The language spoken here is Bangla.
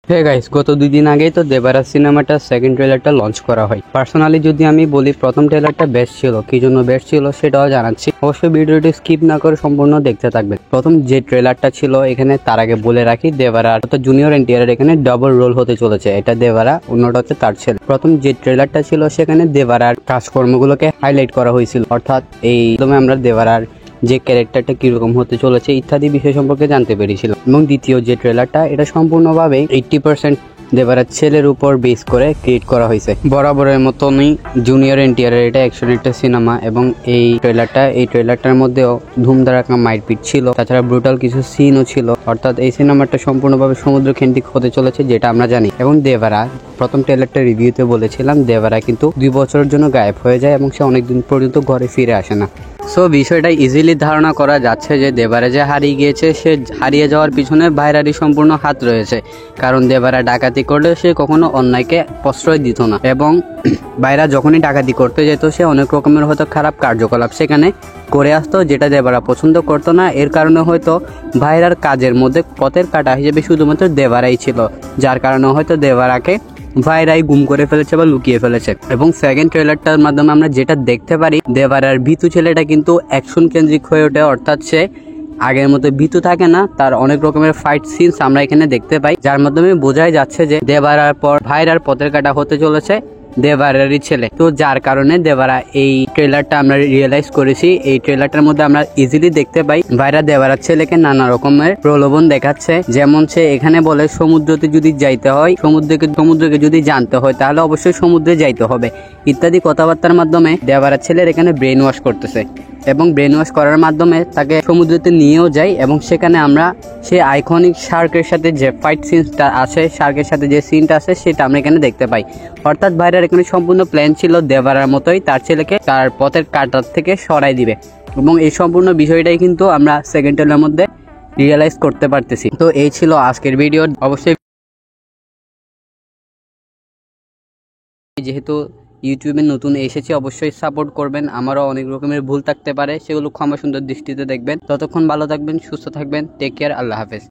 হে গাইস, গত 2 দিন আগেই তো দেবারাজ সিনেমাটা সেকেন্ড ট্রেলারটা লঞ্চ করা হয়। পার্সোনালি যদি আমি বলি, প্রথম ট্রেলারটা বেস্ট ছিল। কি জন্য বেস্ট ছিল সেটাও জানাচ্ছি, অবশ্যই ভিডিওটি স্কিপ না করে সম্পূর্ণ দেখতে থাকবেন। প্রথম যে ট্রেলারটা ছিল, এখানে তার আগে বলে রাখি, দেবারা অর্থাৎ জুনিয়র এনটিআর এখানে ডাবল রোল হতে চলেছে। এটা দেবারা, অন্যটা হচ্ছে তার ছেলে। প্রথম যে ট্রেলারটা ছিল সেখানে দেবারার কাজকর্মগুলোকে হাইলাইট করা হয়েছিল, অর্থাৎ এই আমরা দেবারার যে ক্যারেক্টারটা কিরকম হতে চলেছে ইত্যাদি বিষয় সম্পর্কে জানতে পেরেছিলাম। এবং দ্বিতীয় যে ট্রেলারটা, এটা সম্পূর্ণভাবে 80% দেবারার ছেলের উপর বেস করে ক্রিয়েট করা হয়েছে। বরাবরের মতনই জুনিয়র এনটিআর এটা অ্যাকশন একটা সিনেমা, এবং এই ট্রেলারটার মধ্যেও ধুমধারাক্কা মারপিট ছিল, তাছাড়া ব্রুটাল কিছু সিনও ছিল। অর্থাৎ এই সিনেমাটা সম্পূর্ণভাবে সমুদ্র কেন্দ্রিক হতে চলেছে, যেটা আমরা জানি। এবং দেবারা, প্রথম ট্রেলারটা রিভিউতে বলেছিলাম, দেবারা কিন্তু 2 বছরের জন্য গায়েব হয়ে যায় এবং সে অনেকদিন পর্যন্ত ঘরে ফিরে আসে না। সো বিষয়টা ইজিলি ধারণা করা যাচ্ছে যে দেবারা যে হারিয়ে গিয়েছে, সে হারিয়ে যাওয়ার পিছনে ভাইরারই সম্পূর্ণ হাত রয়েছে। কারণ দেবারা ডাকাতি করলে সে কখনো অন্যায়কে প্রশ্রয় দিত না, এবং ভাইরা যখনই ডাকাতি করতে যেত, সে অনেক রকমের হয়তো খারাপ কার্যকলাপ সেখানে করে আসতো, যেটা দেবারা পছন্দ করতো না। এর কারণে হয়তো ভাইরার কাজের মধ্যে পথের কাটা হিসেবে শুধুমাত্র দেবারাই ছিল, যার কারণে হয়তো দেবারাকে ভাইরাই গুম করে ফেলেছে বা লুকিয়ে ফেলেছে। এবং সেকেন্ড ট্রেলারটার মাধ্যমে আমরা যেটা দেখতে পারি, দেবারার ভীতু ছেলেটা কিন্তু অ্যাকশন কেন্দ্রিক হয়ে ওঠে। অর্থাৎ সে আগের মতো ভীতু থাকে না, তার অনেক রকমের ফাইট সিনস আমরা এখানে দেখতে পাই, যার মাধ্যমে বোঝাই যাচ্ছে যে দেবারার পর ভাইরার পথের কাটা হতে চলেছে দেবারারই ছেলে। তো যার কারণে দেবারা, এই ট্রেলারটা আমরা রিয়েলাইজ করেছি, এই ট্রেলারটার মধ্যে আমরা ইজিলি দেখতে পাই ভাইরা দেবারার ছেলেকে নানা রকমের প্রলোভন দেখাচ্ছে। যেমন সে এখানে বলে, সমুদ্রতে যদি যাইতে হয়, সমুদ্রকে যদি জানতে হয়, তাহলে অবশ্যই সমুদ্রে যাইতে হবে ইত্যাদি কথাবার্তার মাধ্যমে দেবারার ছেলের এখানে ব্রেন ওয়াশ করতেছে। এবং ব্রেন ওয়াশ করার মাধ্যমে তাকে সমুদ্রতে নিয়েও যায়, এবং সেখানে আমরা সে আইকনিক শার্কের সাথে যে ফাইট সিনটা আছে, শার্কের সাথে যে সিনটা আছে, সেটা আমরা এখানে দেখতে পাই। অর্থাৎ ভাইরার এখানে সম্পূর্ণ প্ল্যান ছিল দেবারার মতোই তার ছেলেকে তার পথের কাঁটার থেকে সরাই দিবে, এবং এই সম্পূর্ণ বিষয়টাই কিন্তু আমরা সেকেন্ড ট্রেলারের মধ্যে রিয়েলাইজ করতে পারতেছি। তো এই ছিল আজকের ভিডিও। অবশ্যই যেহেতু ইউটিউবে নতুন এসেছি, অবশ্যই সাপোর্ট করবেন। আমারও অনেক রকমের ভুল থাকতে পারে, সেগুলো ক্ষমা সুন্দর দৃষ্টিতে দেখবেন। ততক্ষণ ভালো থাকবেন, সুস্থ থাকবেন। টেক কেয়ার, আল্লাহ হাফেজ।